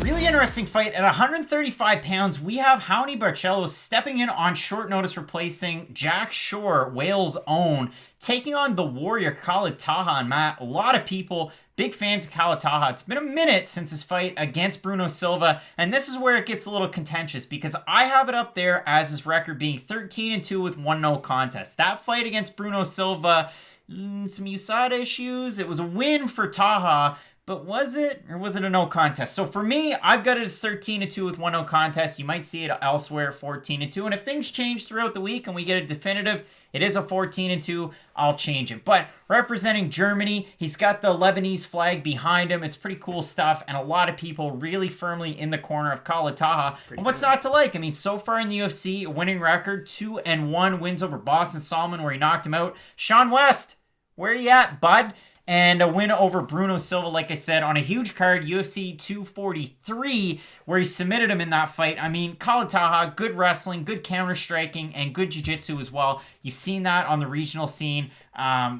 Really interesting fight. At 135 pounds, we have Raoni Barcelos stepping in on short notice, replacing Jack Shore, Wales' own, taking on the Warrior Khalid Taha. And Matt, a lot of people, big fans of Khalid Taha. It's been a minute since his fight against Bruno Silva, and this is where it gets a little contentious because I have it up there as his record being 13-2 with 1 no contest. That fight against Bruno Silva, some USADA issues. It was a win for Taha, but was it, or was it a no contest? So for me, I've got it as 13-2 with 1 no contest. You might see it elsewhere, 14-2. And if things change throughout the week and we get a definitive, it is a 14-2, I'll change it. But representing Germany, he's got the Lebanese flag behind him. It's pretty cool stuff. And a lot of people really firmly in the corner of Khalid Taha. And what's not to like? I mean, so far in the UFC, a winning record, 2-1 wins over Boston Solomon where he knocked him out. Sean West, where you at, bud? And a win over Bruno Silva, like I said, on a huge card, UFC 243, where he submitted him in that fight. I mean, Khalid Taha, good wrestling, good counter-striking, and good jiu-jitsu as well. You've seen that on the regional scene.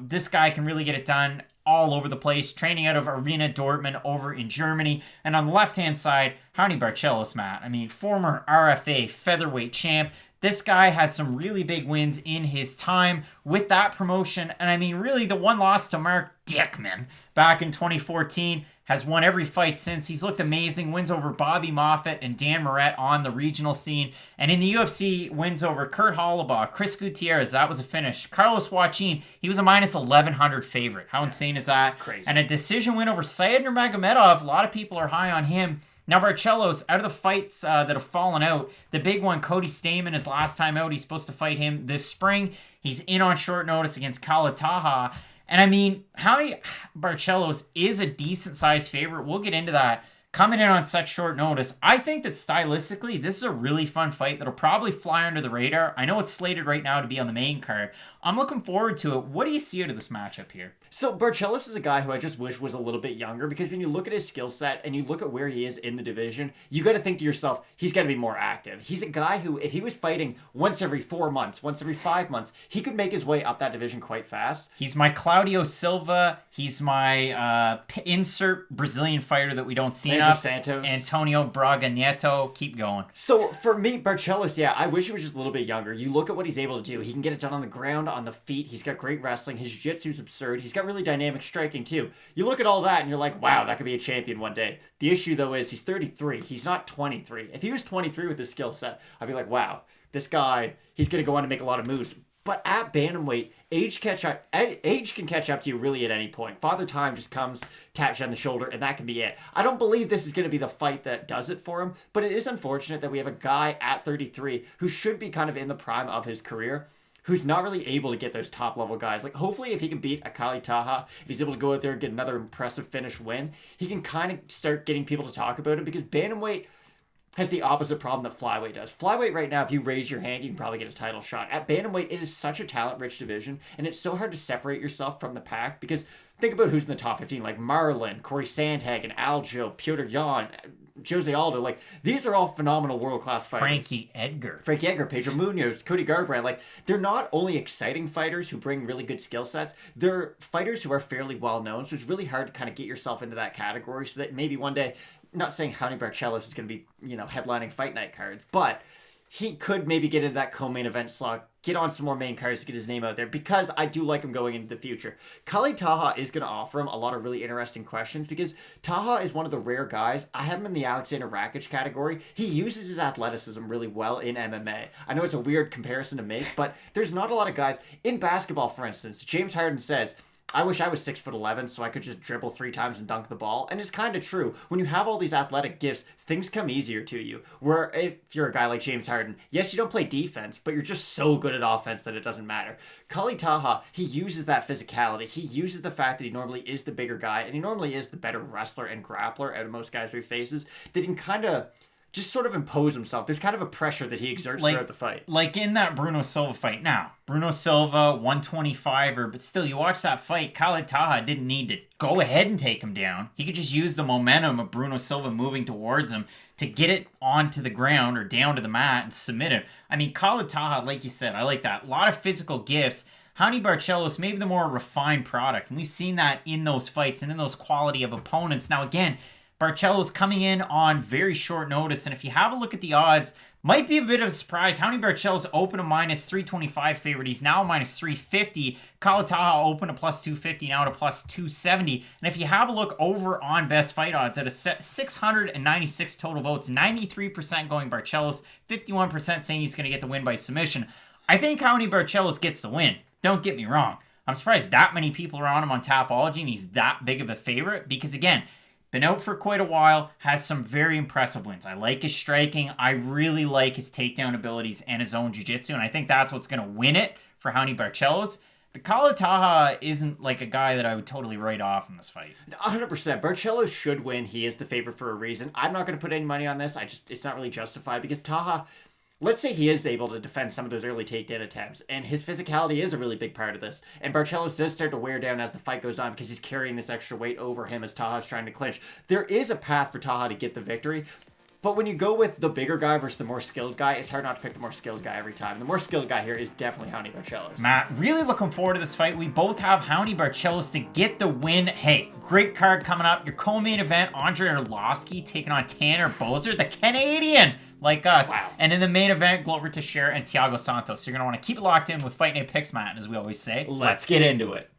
This guy can really get it done all over the place, training out of Arena Dortmund over in Germany. And on the left-hand side, Raoni Barcelos, Matt. I mean, former RFA featherweight champ. This guy had some really big wins in his time with that promotion. And I mean, really, the one loss to Mark Dickman back in 2014 has won every fight since. He's looked amazing. Wins over Bobby Moffett and Dan Moret on the regional scene. And in the UFC, wins over Kurt Hollabaugh, Chris Gutierrez. That was a finish. Carlos Joaquin, he was a minus 1,100 favorite. How insane is that? Crazy. And a decision win over Said Nurmagomedov. A lot of people are high on him. Now, Barcelos, out of the fights that have fallen out, the big one, Cody Stamann, is last time out. He's supposed to fight him this spring. He's in on short notice against Khalid Taha. And I mean, Raoni Barcelos is a decent-sized favorite. We'll get into that. Coming in on such short notice, I think that stylistically, this is a really fun fight that'll probably fly under the radar. I know it's slated right now to be on the main card. I'm looking forward to it. What do you see out of this matchup here? So Barcelos is a guy who I just wish was a little bit younger, because when you look at his skill set and you look at where he is in the division, you got to think to yourself, he's got to be more active. He's a guy who, if he was fighting once every 4 months, once every 5 months, he could make his way up that division quite fast. He's my Claudio Silva. He's my insert Brazilian fighter that we don't see enough. Santos. Antonio Braga Nieto. Keep going. So for me, Barcelos, yeah, I wish he was just a little bit younger. You look at what he's able to do. He can get it done on the ground, on the feet. He's got great wrestling. His jiu-jitsu's absurd. He's got really dynamic striking too. You look at all that and you're like, wow, that could be a champion one day. The issue though is he's 33. He's not 23. If he was 23 with his skill set, I'd be like, wow, this guy, he's going to go on to make a lot of moves. But at bantamweight, age can catch up to you really at any point. Father Time just comes, taps you on the shoulder, and that can be it. I don't believe this is going to be the fight that does it for him, but it is unfortunate that we have a guy at 33 who should be kind of in the prime of his career, who's not really able to get those top-level guys. Like, hopefully, if he can beat a Khalid Taha, if he's able to go out there and get another impressive finish win, he can kind of start getting people to talk about him, because bantamweight has the opposite problem that flyweight does. Flyweight right now, if you raise your hand, you can probably get a title shot. At bantamweight, it is such a talent-rich division, and it's so hard to separate yourself from the pack, because think about who's in the top 15, like Marlon, Corey Sandhagen, Aljo, Piotr Jan, Jose Aldo. Like, these are all phenomenal world-class fighters. Frankie Edgar, Pedro Munoz, Cody Garbrandt. Like, they're not only exciting fighters who bring really good skill sets, they're fighters who are fairly well-known, so it's really hard to kind of get yourself into that category so that maybe one day, not saying Raoni Barcelos is going to be, headlining fight night cards, but he could maybe get into that co-main event slot, get on some more main cards to get his name out there, because I do like him going into the future. Khalid Taha is going to offer him a lot of really interesting questions, because Taha is one of the rare guys. I have him in the Alexandr Rakic category. He uses his athleticism really well in MMA. I know it's a weird comparison to make, but there's not a lot of guys. In basketball, for instance, James Harden says, I wish I was 6'11" so I could just dribble 3 times and dunk the ball. And it's kind of true. When you have all these athletic gifts, things come easier to you. Where if you're a guy like James Harden, yes, you don't play defense, but you're just so good at offense that it doesn't matter. Khalid Taha, he uses that physicality. He uses the fact that he normally is the bigger guy, and he normally is the better wrestler and grappler out of most guys who he faces, that he can kind of just sort of impose himself. There's kind of a pressure that he exerts throughout the fight. Like in that Bruno Silva fight. Now, Bruno Silva, 125er, but still, you watch that fight, Khalid Taha didn't need to go ahead and take him down. He could just use the momentum of Bruno Silva moving towards him to get it onto the ground or down to the mat and submit him. I mean, Khalid Taha, like you said, I like that. A lot of physical gifts. Raoni Barcelos, maybe the more refined product. And we've seen that in those fights and in those quality of opponents. Now, again, Barcelos coming in on very short notice. And if you have a look at the odds, might be a bit of a surprise. Raoni Barcelos opened a minus 325 favorite. He's now minus 350. Khalid Taha opened a plus 250, now at a plus 270. And if you have a look over on best fight odds at a set 696 total votes, 93% going Barcelos, 51% saying he's going to get the win by submission. I think Raoni Barcelos gets the win. Don't get me wrong. I'm surprised that many people are on him on Tapology and he's that big of a favorite because, again, been out for quite a while, has some very impressive wins. I like his striking. I really like his takedown abilities and his own jiu-jitsu, and I think that's what's going to win it for Raoni Barcelos. But Khalid Taha isn't like a guy that I would totally write off in this fight. 100%. Barcelos should win. He is the favorite for a reason. I'm not going to put any money on this. It's not really justified because Taha, let's say he is able to defend some of those early takedown attempts, and his physicality is a really big part of this. And Barcelos does start to wear down as the fight goes on because he's carrying this extra weight over him as Taha's trying to clinch. There is a path for Taha to get the victory, but when you go with the bigger guy versus the more skilled guy, it's hard not to pick the more skilled guy every time. The more skilled guy here is definitely Raoni Barcelos. Matt, really looking forward to this fight. We both have Raoni Barcelos to get the win. Hey, great card coming up. Your co-main event, Andrei Arlovski taking on Tanner Boser, the Canadian, like us. Wow. And in the main event, Glover Teixeira and Thiago Santos. So you're going to want to keep it locked in with Fight Night Picks, Matt, as we always say. Let's get into it.